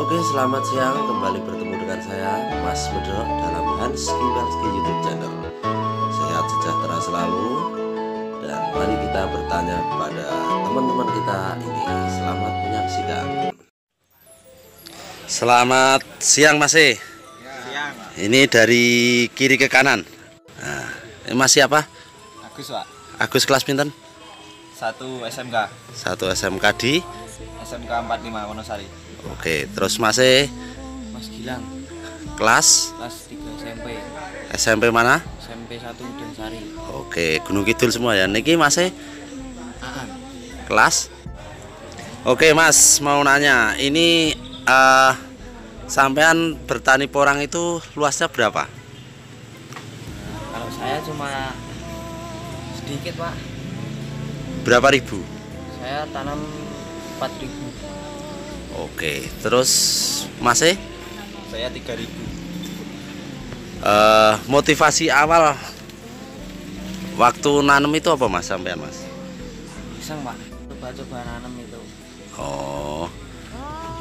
Oke, selamat siang. Kembali bertemu dengan saya, Mas Medro, dalam Hans Kibalski YouTube channel. Sehat sejahtera selalu. Dan mari kita bertanya kepada teman-teman kita ini. Selamat menyaksikan. Selamat siang, Mas. Siang. Ini dari kiri ke kanan. Nah, ini Mas siapa? Agus, Pak. Agus kelas pinten? 1 SMK. 1 SMK di SMK 45 Wonosari. Oke, terus Mas Mas Gilang, kelas 3 SMP. SMP mana? SMP 1 Densari. Oke, Gunung Kidul semua ya. Niki Mas Aan. kelas. Oke Mas, mau nanya, ini sampean bertani porang itu luasnya berapa? Kalau saya cuma sedikit, Pak. Berapa ribu? Saya tanam 4.000. Oke, terus Mas Saya 3.000. motivasi awal waktu nanam itu apa Mas sampean Mas? Iseng, Pak. Coba-coba nanam itu. Oh,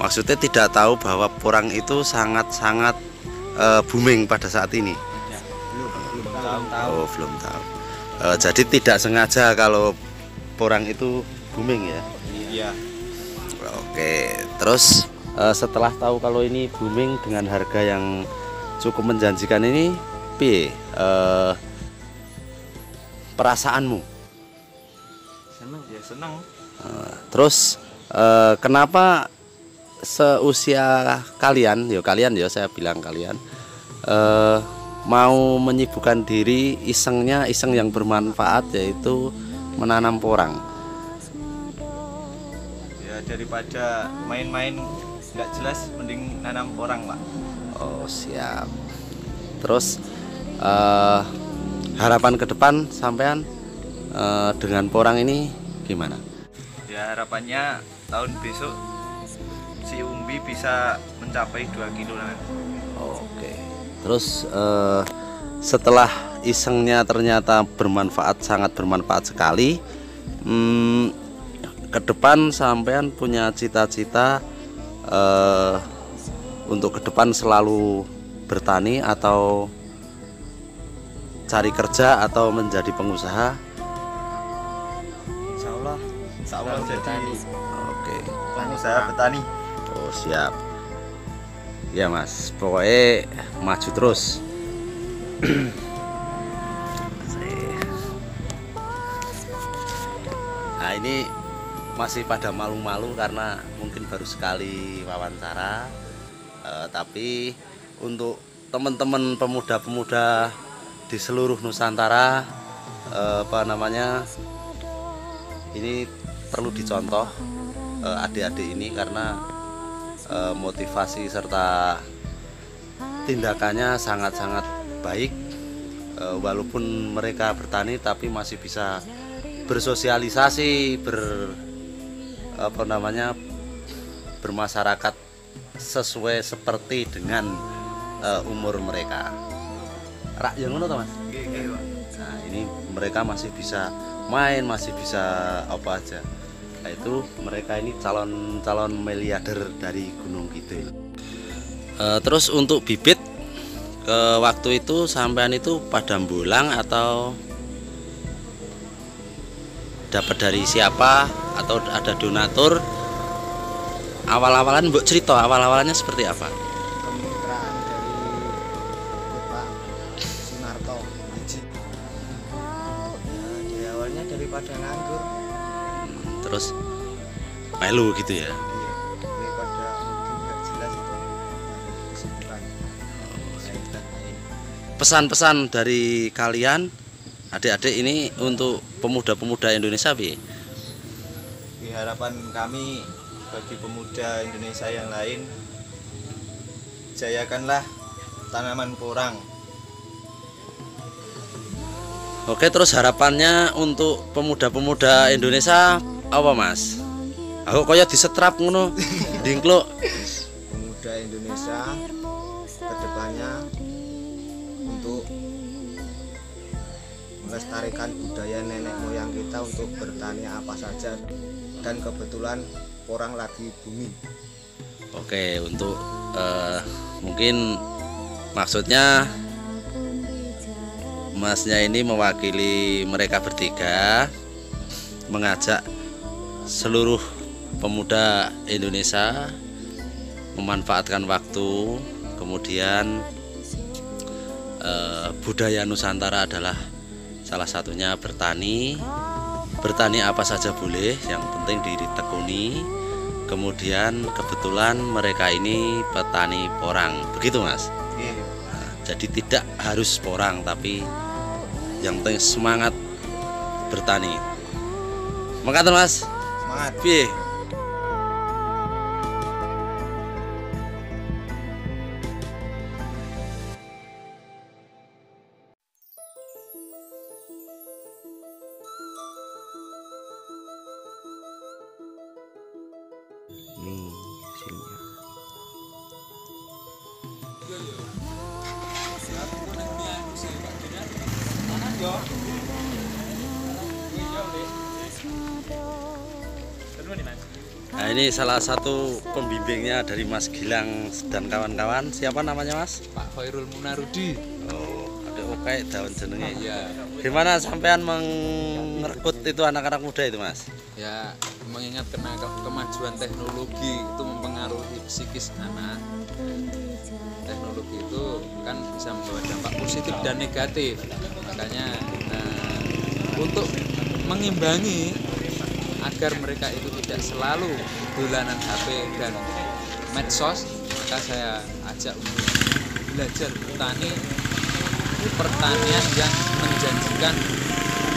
maksudnya tidak tahu bahwa porang itu sangat-sangat booming pada saat ini? Ya, belum tahu. Oh, belum tahu. Jadi tidak sengaja kalau porang itu booming ya? Iya. Oke, terus setelah tahu kalau ini booming dengan harga yang cukup menjanjikan ini, piye perasaanmu? Seneng ya, seneng. Terus kenapa seusia kalian, ya saya bilang kalian mau menyibukkan diri iseng yang bermanfaat, yaitu menanam porang? Ya, daripada main-main nggak jelas, mending nanam porang, Pak. Oh, siap. Terus harapan ke depan sampean dengan porang ini gimana? Ya, harapannya tahun besok si umbi bisa mencapai 2 kilo nanti. Oke. Terus setelah isengnya ternyata sangat bermanfaat sekali. Ke depan sampean punya cita-cita untuk ke depan selalu bertani atau cari kerja atau menjadi pengusaha? Insya Allah jadi petani. Oke. Pengusaha petani. Oh, siap. Ya Mas, pokoknya maju terus. Nah, ini masih pada malu-malu karena mungkin baru sekali wawancara, tapi untuk teman-teman pemuda-pemuda di seluruh Nusantara, ini perlu dicontoh adik-adik ini, karena motivasi serta tindakannya sangat-sangat baik. Walaupun mereka bertani tapi masih bisa bersosialisasi, bermasyarakat sesuai seperti dengan umur mereka. Rak yang ngono to, Mas? Nah, ini mereka masih bisa main, masih bisa apa aja. Nah, itu mereka ini calon miliarder dari Gunung Kidul. Terus untuk bibit waktu itu sampean itu pada bulang atau dapat dari siapa atau ada donatur? Awal-awalan mbok cerita, awal-awalannya seperti apa? Kemitraan dari Pak Sunarto. Ya, dari awalnya daripada nganggur. Terus melu gitu ya? Daripada nggak jelas itu kesibukan. Pesan-pesan dari kalian adik-adik ini untuk pemuda-pemuda Indonesia, Bi? Harapan kami bagi pemuda Indonesia yang lain, jayakanlah tanaman porang. Oke, terus harapannya untuk pemuda-pemuda Indonesia apa, Mas? Aku kayak disetrap ngono, dingkluk. Pemuda Indonesia kedepannya untuk melestarikan budaya nenek moyang kita untuk bertani apa saja. dan kebetulan orang lagi booming. Oke, untuk mungkin maksudnya Masnya ini mewakili mereka bertiga mengajak seluruh pemuda Indonesia memanfaatkan waktu, kemudian budaya Nusantara adalah salah satunya bertani. Bertani apa saja boleh, yang penting ditekuni. Kemudian kebetulan mereka ini petani porang, begitu Mas? Nah, jadi tidak harus porang, tapi yang penting semangat bertani. Makasih Mas. Semangat. Piye? Nih hasilnya. Nah, ini salah satu pembimbingnya dari Mas Gilang dan kawan-kawan. Siapa namanya Mas? Pak Khairul Munarudi. Oh, ada oke daun jenenge. Ya, Gimana sampean merekrut itu anak-anak muda itu Mas? ya mengingat karena kemajuan teknologi itu mempengaruhi psikis anak. Teknologi itu kan bisa membawa dampak positif dan negatif. Makanya untuk mengimbangi agar mereka itu tidak selalu dolanan HP dan medsos, maka saya ajak untuk belajar bertani, pertanian yang menjanjikan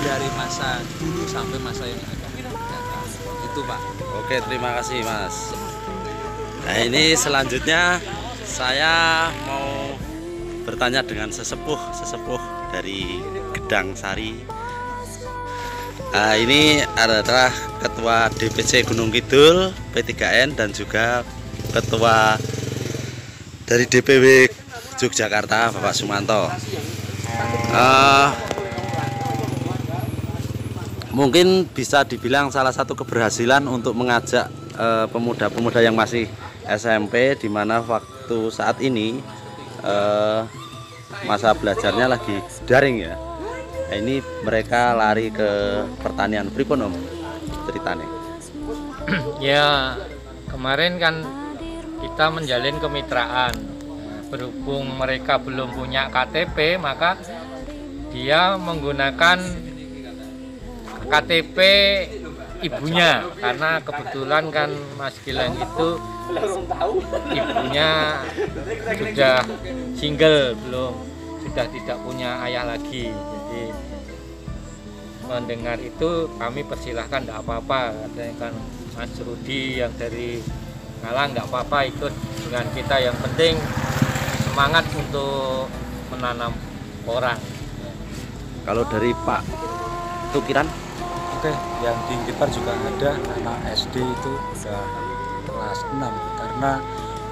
dari masa dulu sampai masa yang akan datang. Itu Pak. Oke, terima kasih Mas. Nah, ini selanjutnya saya mau bertanya dengan sesepuh dari Gedang Sari. Ini adalah Ketua DPC Gunung Kidul P3N dan juga Ketua dari DPW Yogyakarta Bapak Sumanto. Mungkin bisa dibilang salah satu keberhasilan untuk mengajak pemuda-pemuda yang masih SMP, di mana waktu saat ini masa belajarnya lagi daring ya. Nah, ini mereka lari ke pertanian. Pripun Om ceritanya? Ya, kemarin kan kita menjalin kemitraan. Berhubung mereka belum punya KTP, maka dia menggunakan KTP ibunya, karena kebetulan kan Mas Gilang itu ibunya sudah single, sudah tidak punya ayah lagi. Jadi mendengar itu kami persilahkan, tidak apa-apa, katanya kan Mas Rudi yang dari Ngalang nggak apa-apa ikut dengan kita, yang penting semangat untuk menanam orang. Kalau dari Pak Tukiran? Oke, yang di Gipar juga ada anak SD itu udah kelas 6 karena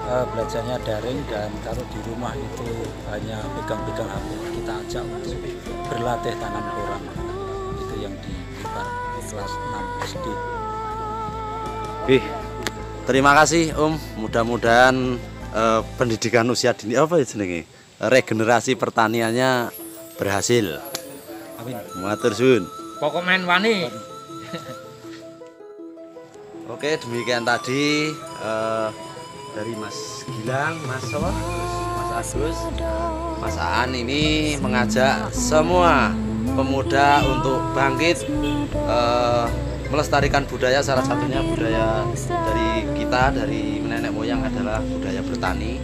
belajarnya daring, dan kalau di rumah itu hanya pegang-pegang HP. Kita ajak untuk berlatih tanam orang. Itu yang di Gipar kelas 6 SD. Terima kasih Om. Mudah-mudahan pendidikan usia dini apa ya jenenge? Regenerasi pertaniannya berhasil. Amin. Matur suwun. Pokok main wani. Oke, demikian tadi dari Mas Gilang, Mas Agus, Mas Aan ini mengajak semua pemuda untuk bangkit melestarikan budaya. Salah satunya budaya dari kita, dari nenek moyang adalah budaya bertani.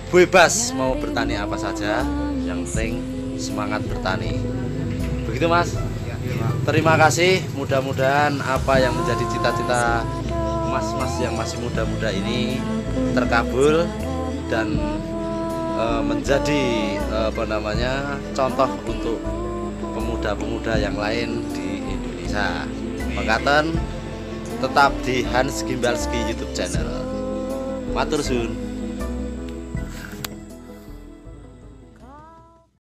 Bebas mau bertani apa saja, yang penting semangat bertani. Begitu Mas. Terima kasih. Mudah-mudahan apa yang menjadi cita-cita mas-mas yang masih muda-muda ini terkabul dan menjadi contoh untuk pemuda-pemuda yang lain di Indonesia. Makaten tetap di Hans Gimbalski YouTube channel. Matur suwun.